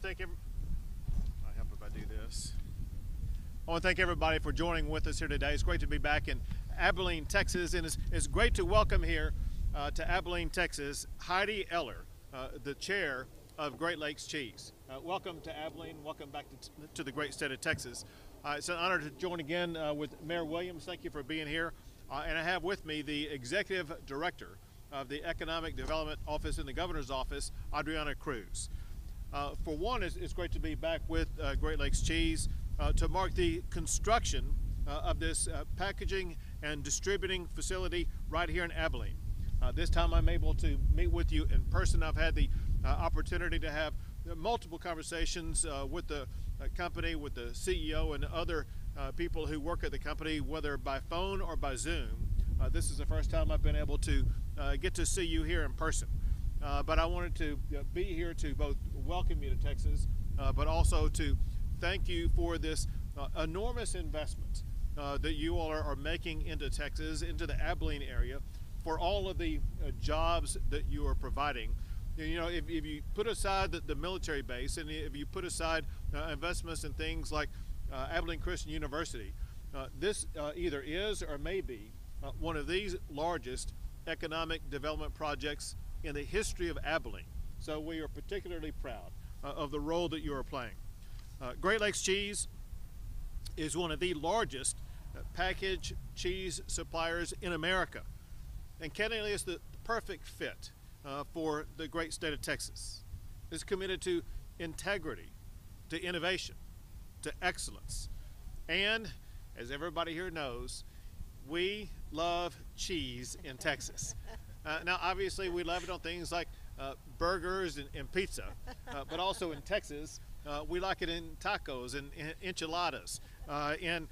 want to thank I help if I do this. I want to thank everybody for joining with us here today. It's great to be back in Abilene, Texas, and it's great to welcome here to Abilene, Texas, Heidi Eller, the chair of Great Lakes Cheese. Welcome to Abilene. Welcome back to the great state of Texas. It's an honor to join again with Mayor Williams. Thank you for being here. And I have with me the executive director of the Economic Development Office in the Governor's Office, Adriana Cruz. For one, it's great to be back with Great Lakes Cheese to mark the construction of this packaging and distributing facility right here in Abilene. This time I'm able to meet with you in person. I've had the opportunity to have multiple conversations with the company, with the CEO and other people who work at the company, whether by phone or by Zoom. This is the first time I've been able to get to see you here in person. But I wanted to be here to both welcome you to Texas, but also to thank you for this enormous investment that you all are making into Texas, into the Abilene area, for all of the jobs that you are providing. You know, if you put aside the military base, and if you put aside investments in things like Abilene Christian University, this either is or may be one of these largest economic development projects in the history of Abilene. So we are particularly proud of the role that you are playing. Great Lakes Cheese is one of the largest packaged cheese suppliers in America. And candidly, it's the perfect fit for the great state of Texas. It's committed to integrity, to innovation, to excellence. And as everybody here knows, we love cheese in Texas. Now, obviously, we love it on things like burgers and pizza, but also in Texas, we like it in tacos and enchiladas, and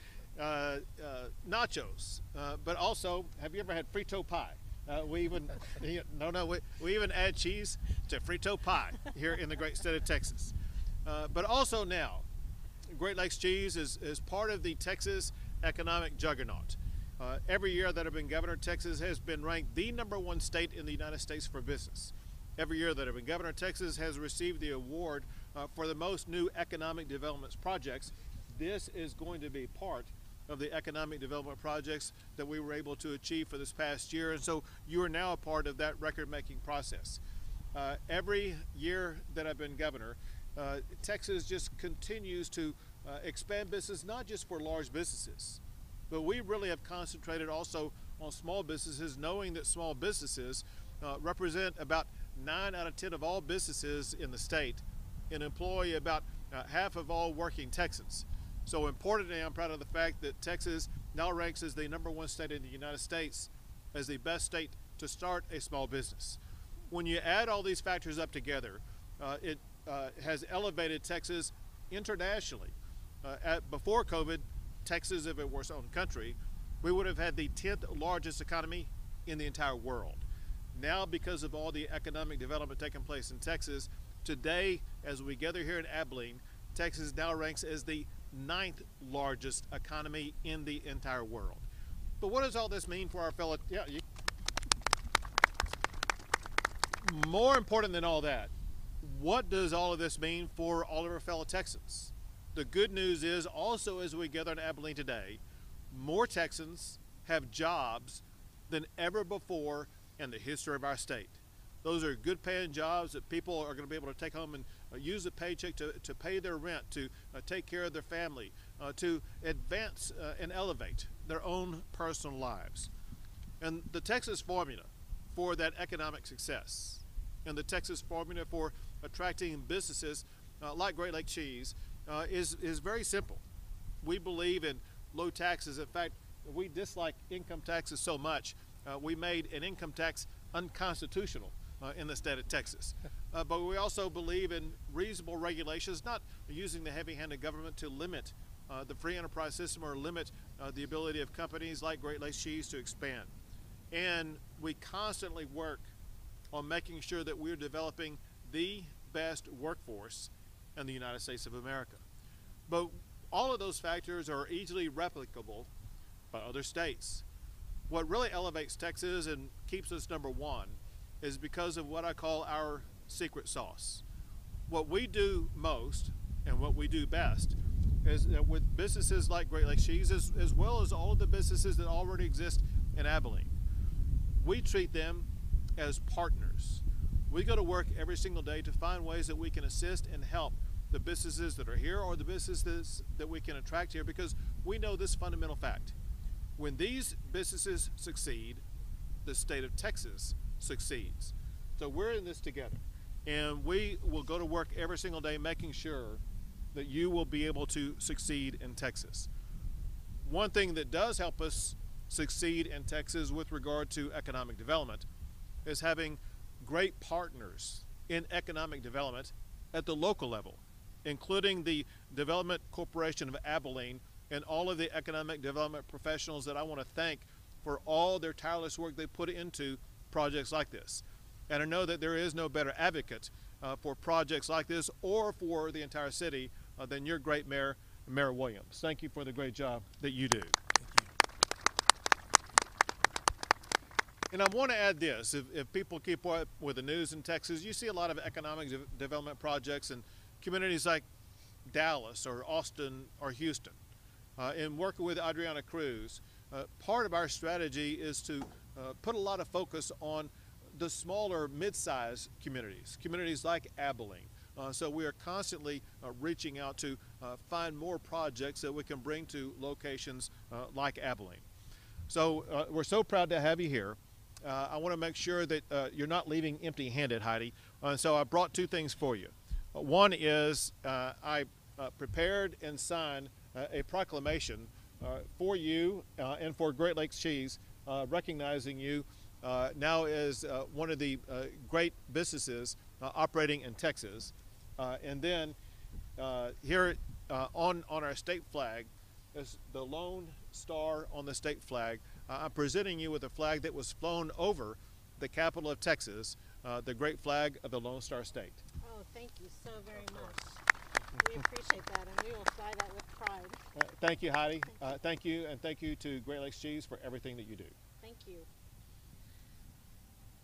nachos. But also, have you ever had frito pie? We even we even add cheese to frito pie here in the great state of Texas. But also now, Great Lakes Cheese is part of the Texas economic juggernaut. Every year that I've been governor, Texas has been ranked the #1 state in the United States for business. Every year that I've been governor, Texas has received the award for the most new economic development projects. This is going to be part of the economic development projects that we were able to achieve for this past year, and so you are now a part of that record-making process. Every year that I've been governor, Texas just continues to expand business, not just for large businesses, but we really have concentrated also on small businesses, knowing that small businesses represent about 9 out of 10 of all businesses in the state and employ about half of all working Texans. So importantly, I'm proud of the fact that Texas now ranks as the #1 state in the United States as the best state to start a small business. When you add all these factors up together, it has elevated Texas internationally. Before COVID, Texas, if it were its own country, we would have had the 10th largest economy in the entire world. Now, because of all the economic development taking place in Texas, today, as we gather here in Abilene, Texas now ranks as the 9th largest economy in the entire world. But what does all this mean for our fellow? More important than all that, what does all of this mean for all of our fellow Texans? The good news is also, as we gather in Abilene today, more Texans have jobs than ever before in the history of our state. Those are good paying jobs that people are going to be able to take home and use a paycheck to pay their rent, to take care of their family, to advance and elevate their own personal lives. And the Texas formula for that economic success, and the Texas formula for attracting businesses like Great Lakes Cheese is very simple. We believe in low taxes. In fact, we dislike income taxes so much, we made an income tax unconstitutional in the state of Texas. But we also believe in reasonable regulations, not using the heavy-handed government to limit the free enterprise system or limit the ability of companies like Great Lakes Cheese to expand. And we constantly work on making sure that we're developing the best workforce in the United States of America. But all of those factors are easily replicable by other states. What really elevates Texas and keeps us #1 is because of what I call our secret sauce. what we do most and what we do best is with businesses like Great Lakes Cheese, as well as all of the businesses that already exist in Abilene, we treat them as partners. We go to work every single day to find ways that we can assist and help the businesses that are here or the businesses that we can attract here, because we know this fundamental fact. When these businesses succeed, the state of Texas succeeds. So we're in this together, and we will go to work every single day making sure that you will be able to succeed in Texas. One thing that does help us succeed in Texas with regard to economic development is having great partners in economic development at the local level, including the Development Corporation of Abilene and all of the economic development professionals that I want to thank for all their tireless work they put into projects like this. And I know that there is no better advocate for projects like this or for the entire city than your great mayor, Mayor Williams. Thank you for the great job that you do. And I want to add this, if people keep up with the news in Texas, you see a lot of economic development projects in communities like Dallas or Austin or Houston. In working with Adriana Cruz, part of our strategy is to put a lot of focus on the smaller mid-sized communities like Abilene. So we are constantly reaching out to find more projects that we can bring to locations like Abilene. So we're so proud to have you here. I want to make sure that you're not leaving empty-handed, Heidi. So I brought two things for you. One is I prepared and signed a proclamation for you and for Great Lakes Cheese, recognizing you now as one of the great businesses operating in Texas. And then here on our state flag is the Lone Star on the state flag. I'm presenting you with a flag that was flown over the capital of Texas, the great flag of the Lone Star State. Oh, thank you so very much. We appreciate that, and we will fly that with pride. Thank you, Heidi. Thank you, and thank you to Great Lakes Cheese for everything that you do. Thank you.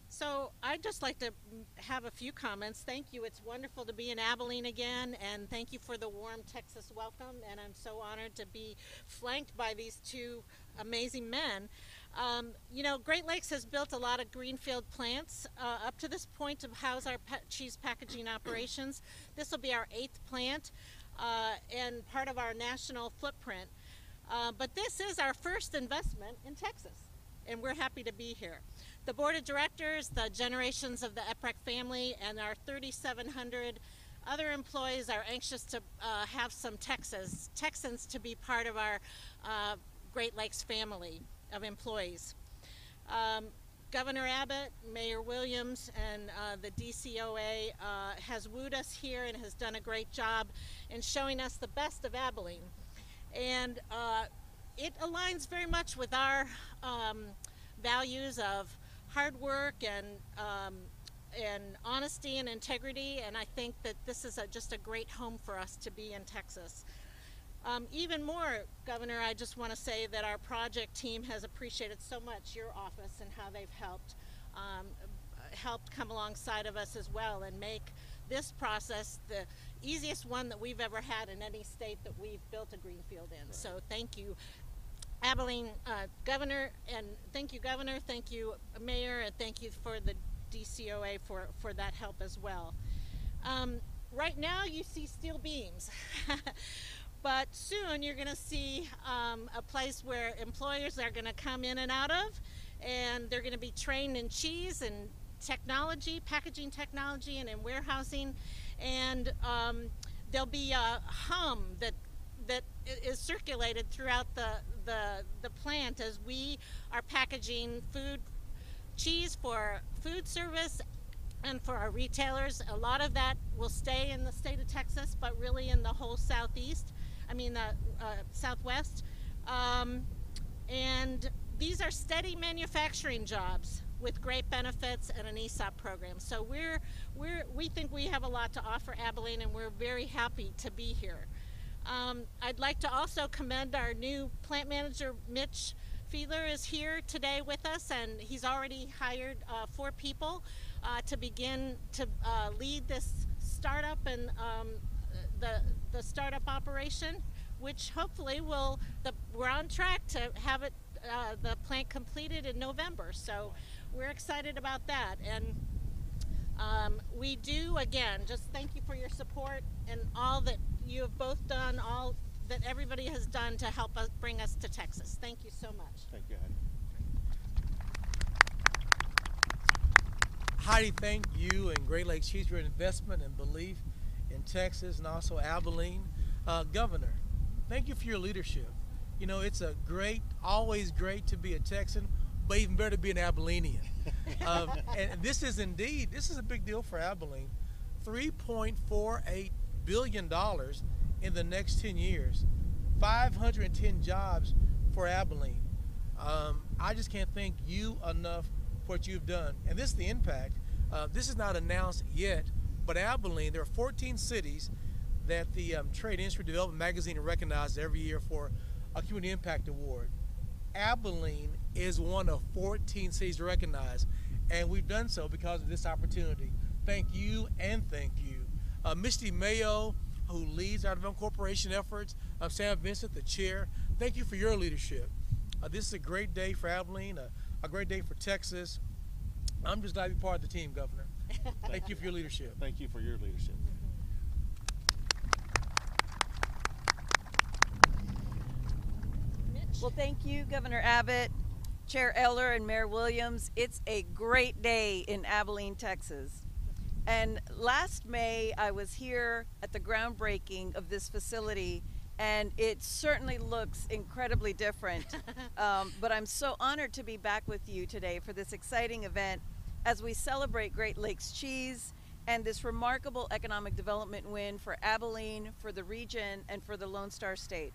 So I'd just like to have a few comments. Thank you. It's wonderful to be in Abilene again, and thank you for the warm Texas welcome. And I'm so honored to be flanked by these two amazing men. You know, Great Lakes has built a lot of greenfield plants up to this point to house our cheese packaging operations. This will be our 8th plant and part of our national footprint. But this is our first investment in Texas, and we're happy to be here. The board of directors, the generations of the Eprek family, and our 3,700 other employees are anxious to have some Texans to be part of our Great Lakes family of employees. Governor Abbott, Mayor Williams, and the DCOA has wooed us here and has done a great job in showing us the best of Abilene. And it aligns very much with our values of hard work and honesty and integrity, and I think that this is just a great home for us to be in Texas. Even more, Governor, I just want to say that our project team has appreciated so much your office and how they've helped come alongside of us as well and make this process the easiest one that we've ever had in any state that we've built a greenfield in. So thank you, Abilene Governor, and thank you, Governor, thank you, Mayor, and thank you for the DCOA for that help as well. Right now you see steel beams, but soon you're going to see a place where employers are going to come in and out of, and they're going to be trained in cheese and technology, packaging technology, and in warehousing, and there'll be a hum that is circulated throughout the plant as we are packaging cheese for food service and for our retailers. A lot of that will stay in the state of Texas, but really in the whole Southwest. And these are steady manufacturing jobs with great benefits and an ESOP program. So we think we have a lot to offer Abilene, and we're very happy to be here. I'd like to also commend our new plant manager, Mitch Fiedler, is here today with us, and he's already hired 4 people to begin to lead this startup and the startup operation, which hopefully we're on track to have it the plant completed in November. So we're excited about that. And we do, again, just thank you for your support and all that you have both done, all that everybody has done to help us bring us to Texas. Thank you so much. Thank you, Heidi. Heidi, thank you and Great Lakes Cheese for your investment and belief in Texas and also Abilene. Governor, thank you for your leadership. You know, it's always great to be a Texan, but even better to be an Abilenian. And this is a big deal for Abilene. $3.48 billion in the next 10 years, 510 jobs for Abilene. I just can't thank you enough for what you've done. And this is the impact. This is not announced yet, but Abilene, there are 14 cities that the Trade Industry Development Magazine recognizes every year for a Community Impact Award. Abilene is one of 14 cities recognized, and we've done so because of this opportunity. Thank you and thank you. Misty Mayo, who leads our development corporation efforts, Sam Vincent, the chair, thank you for your leadership. This is a great day for Abilene, a great day for Texas. I'm just glad to be part of the team, Governor. Thank you for your leadership. Thank you for your leadership. Well, thank you, Governor Abbott, Chair Eller, and Mayor Williams. It's a great day in Abilene, Texas. And last May, I was here at the groundbreaking of this facility, and it certainly looks incredibly different. But I'm so honored to be back with you today for this exciting event as we celebrate Great Lakes cheese and this remarkable economic development win for Abilene, for the region, and for the Lone Star State.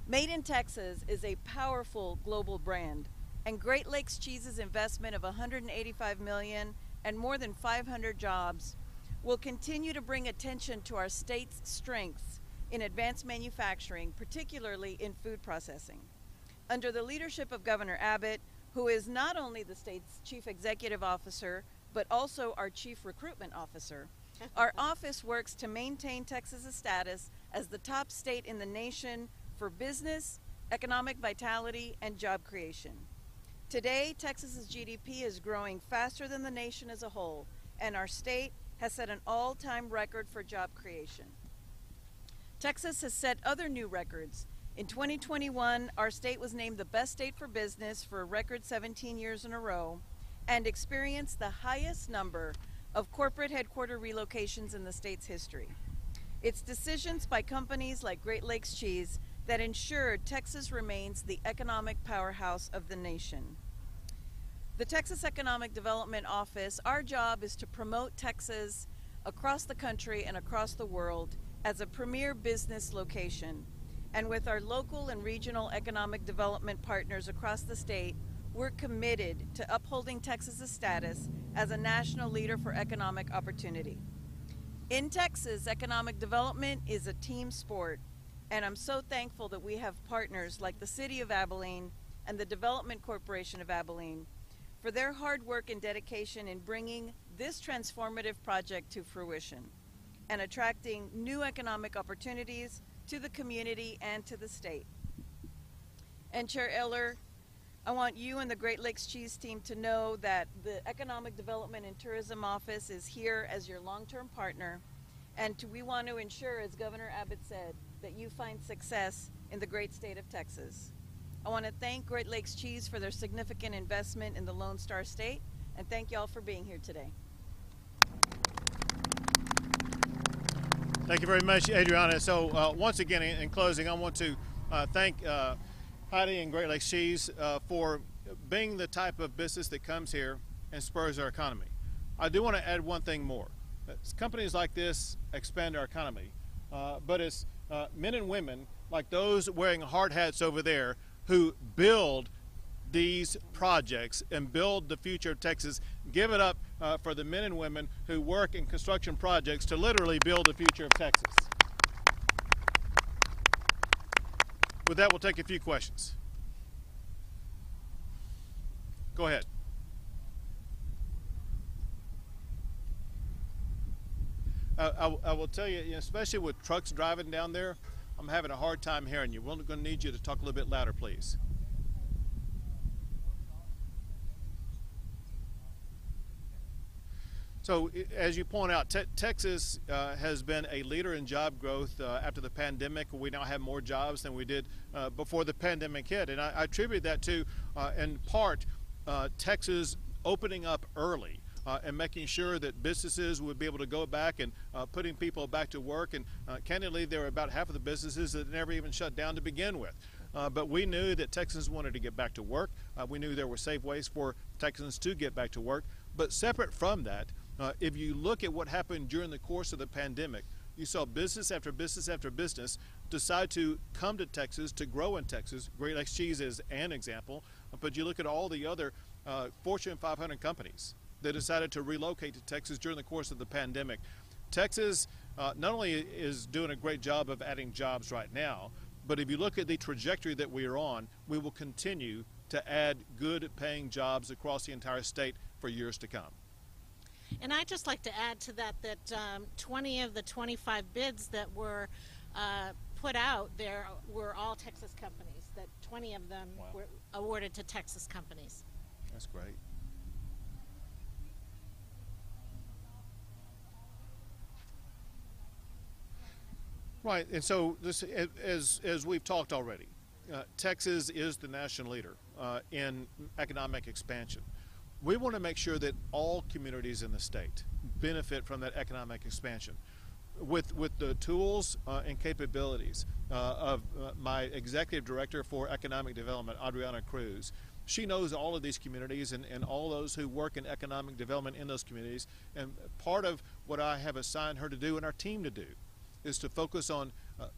Made in Texas is a powerful global brand, and Great Lakes Cheese's investment of $185 million and more than 500 jobs will continue to bring attention to our state's strengths in advanced manufacturing, particularly in food processing. Under the leadership of Governor Abbott, who is not only the state's chief executive officer, but also our chief recruitment officer, our office works to maintain Texas's status as the top state in the nation for business, economic vitality, and job creation. Today, Texas's GDP is growing faster than the nation as a whole, and our state has set an all-time record for job creation. Texas has set other new records. In 2021, our state was named the best state for business for a record 17 years in a row and experienced the highest number of corporate headquarter relocations in the state's history. It's decisions by companies like Great Lakes Cheese that ensured Texas remains the economic powerhouse of the nation. The Texas Economic Development Office, our job is to promote Texas across the country and across the world as a premier business location. And with our local and regional economic development partners across the state, we're committed to upholding Texas's status as a national leader for economic opportunity. In Texas, economic development is a team sport, and I'm so thankful that we have partners like the City of Abilene and the Development Corporation of Abilene for their hard work and dedication in bringing this transformative project to fruition and attracting new economic opportunities to the community and to the state. And Chair Eller, I want you and the Great Lakes Cheese team to know that the Economic Development and Tourism Office is here as your long-term partner, and we want to ensure, as Governor Abbott said, that you find success in the great state of Texas. I want to thank Great Lakes Cheese for their significant investment in the Lone Star State, and thank you all for being here today. Thank you very much, Adriana. So once again, in closing, I want to thank Heidi and Great Lakes Cheese for being the type of business that comes here and spurs our economy. I do want to add one thing more. Companies like this expand our economy, but it's men and women like those wearing hard hats over there who build these projects and build the future of Texas. Give it up for the men and women who work in construction projects to literally build the future of Texas. With that, we'll take a few questions. Go ahead. I will tell you, especially with trucks driving down there, I'm having a hard time hearing you. We're going to need you to talk a little bit louder, please. So as you point out, Texas has been a leader in job growth after the pandemic. We now have more jobs than we did before the pandemic hit. And I attribute that to, in part, Texas opening up early and making sure that businesses would be able to go back and putting people back to work. And candidly, there were about half of the businesses that never even shut down to begin with. But we knew that Texans wanted to get back to work. We knew there were safe ways for Texans to get back to work. But separate from that, if you look at what happened during the course of the pandemic, you saw business after business after business decide to come to Texas, to grow in Texas. Great Lakes Cheese is an example, but you look at all the other Fortune 500 companies that decided to relocate to Texas during the course of the pandemic. Texas not only is doing a great job of adding jobs right now, but if you look at the trajectory that we are on, we will continue to add good paying jobs across the entire state for years to come. And I'd just like to add to that 20 of the 25 bids that were put out there were all Texas companies, that 20 of them were awarded to Texas companies. That's great. Right, and so this, as we've talked already, Texas is the national leader in economic expansion. We want to make sure that all communities in the state benefit from that economic expansion. With the tools and capabilities of my executive director for economic development, Adriana Cruz, she knows all of these communities and all those who work in economic development in those communities. And part of what I have assigned her to do and our team to do is to focus on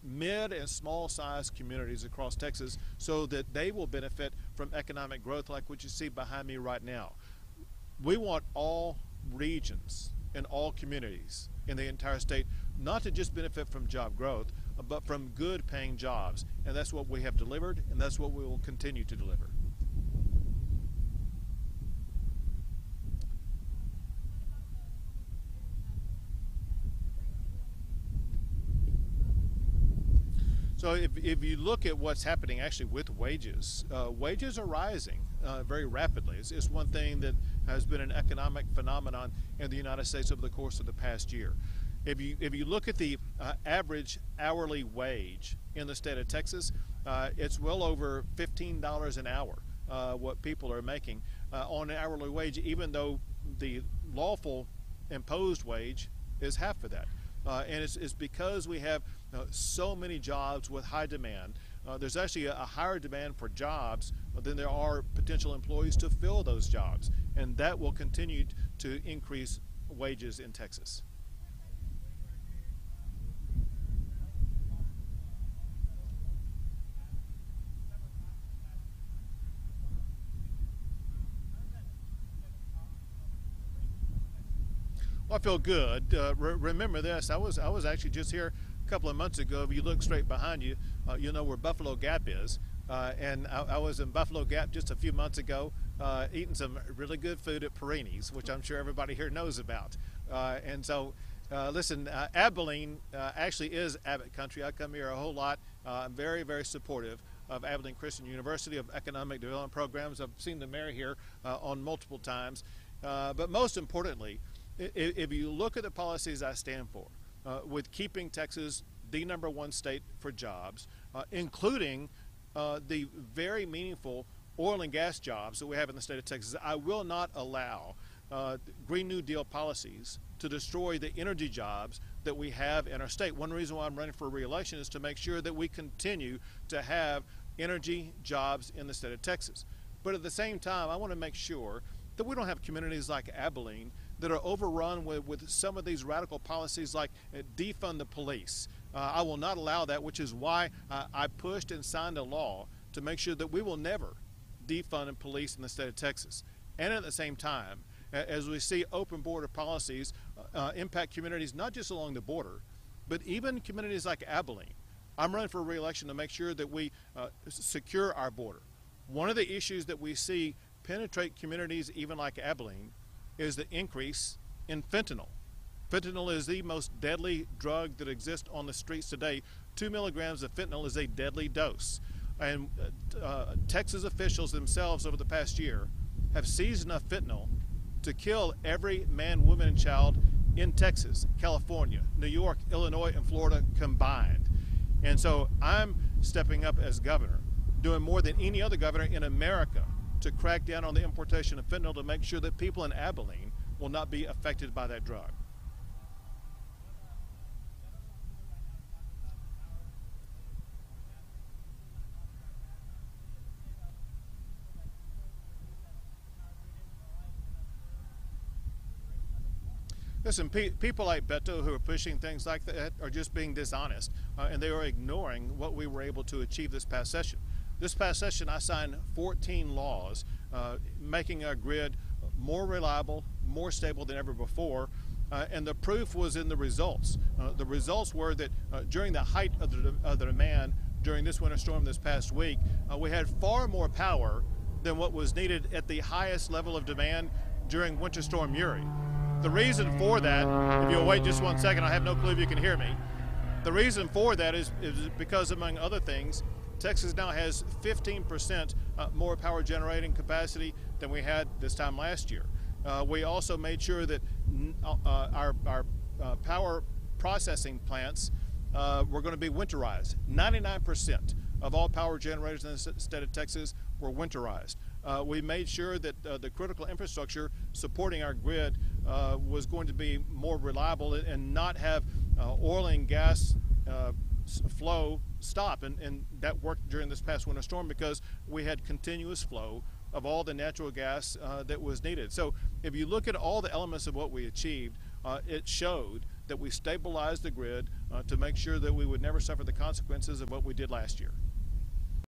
mid and small sized communities across Texas so that they will benefit from economic growth like what you see behind me right now. We want all regions and all communities in the entire state not to just benefit from job growth, but from good paying jobs. And that's what we have delivered, and that's what we will continue to deliver. So if you look at what's happening actually with wages, wages are rising very rapidly. It's one thing that has been an economic phenomenon in the United States over the course of the past year. If you look at the average hourly wage in the state of Texas, it's well over $15 an hour what people are making on an hourly wage, even though the lawful imposed wage is half of that. And it's because we have so many jobs with high demand. There's actually a higher demand for jobs than there are potential employees to fill those jobs. And that will continue to increase wages in Texas. Well, I feel good. Remember this, I was actually just here a couple of months ago. If you look straight behind you, you'll know where Buffalo Gap is. And I was in Buffalo Gap just a few months ago eating some really good food at Perini's, which I'm sure everybody here knows about. And so, listen, Abilene actually is Abbott country. I come here a whole lot. I'm very, very supportive of Abilene Christian University, of economic development programs. I've seen the mayor here on multiple times. But most importantly, if you look at the policies I stand for, with keeping Texas the #1 state for jobs, including the very meaningful oil and gas jobs that we have in the state of Texas, I will not allow Green New Deal policies to destroy the energy jobs that we have in our state. One reason why I'm running for re-election is to make sure that we continue to have energy jobs in the state of Texas. But at the same time, I want to make sure that we don't have communities like Abilene that are overrun with some of these radical policies like defund the police. I will not allow that, which is why I pushed and signed a law to make sure that we will never defund the police in the state of Texas. And at the same time, as we see open border policies impact communities not just along the border, but even communities like Abilene. I'm running for re-election to make sure that we secure our border. One of the issues that we see penetrate communities even like Abilene is the increase in fentanyl. Fentanyl is the most deadly drug that exists on the streets today. 2 milligrams of fentanyl is a deadly dose. And Texas officials themselves over the past year have seized enough fentanyl to kill every man, woman, and child in Texas, California, New York, Illinois, and Florida combined. And so I'm stepping up as governor, doing more than any other governor in America to crack down on the importation of fentanyl to make sure that people in Abilene will not be affected by that drug. Listen, people like Beto who are pushing things like that are just being dishonest, and they are ignoring what we were able to achieve this past session. This past session, I signed 14 laws making our grid more reliable, more stable than ever before, and the proof was in the results. The results were that during the height of the demand during this winter storm this past week, we had far more power than what was needed at the highest level of demand during Winter Storm Uri. The reason for that, if you'll wait just 1 second, I have no clue if you can hear me. The reason for that is because, among other things, Texas now has 15% more power generating capacity than we had this time last year. We also made sure that our power processing plants were going to be winterized. 99% of all power generators in the state of Texas were winterized. We made sure that the critical infrastructure supporting our grid was going to be more reliable and not have oil and gas flow stop. And that worked during this past winter storm because we had continuous flow of all the natural gas that was needed. So if you look at all the elements of what we achieved, it showed that we stabilized the grid to make sure that we would never suffer the consequences of what we did last year.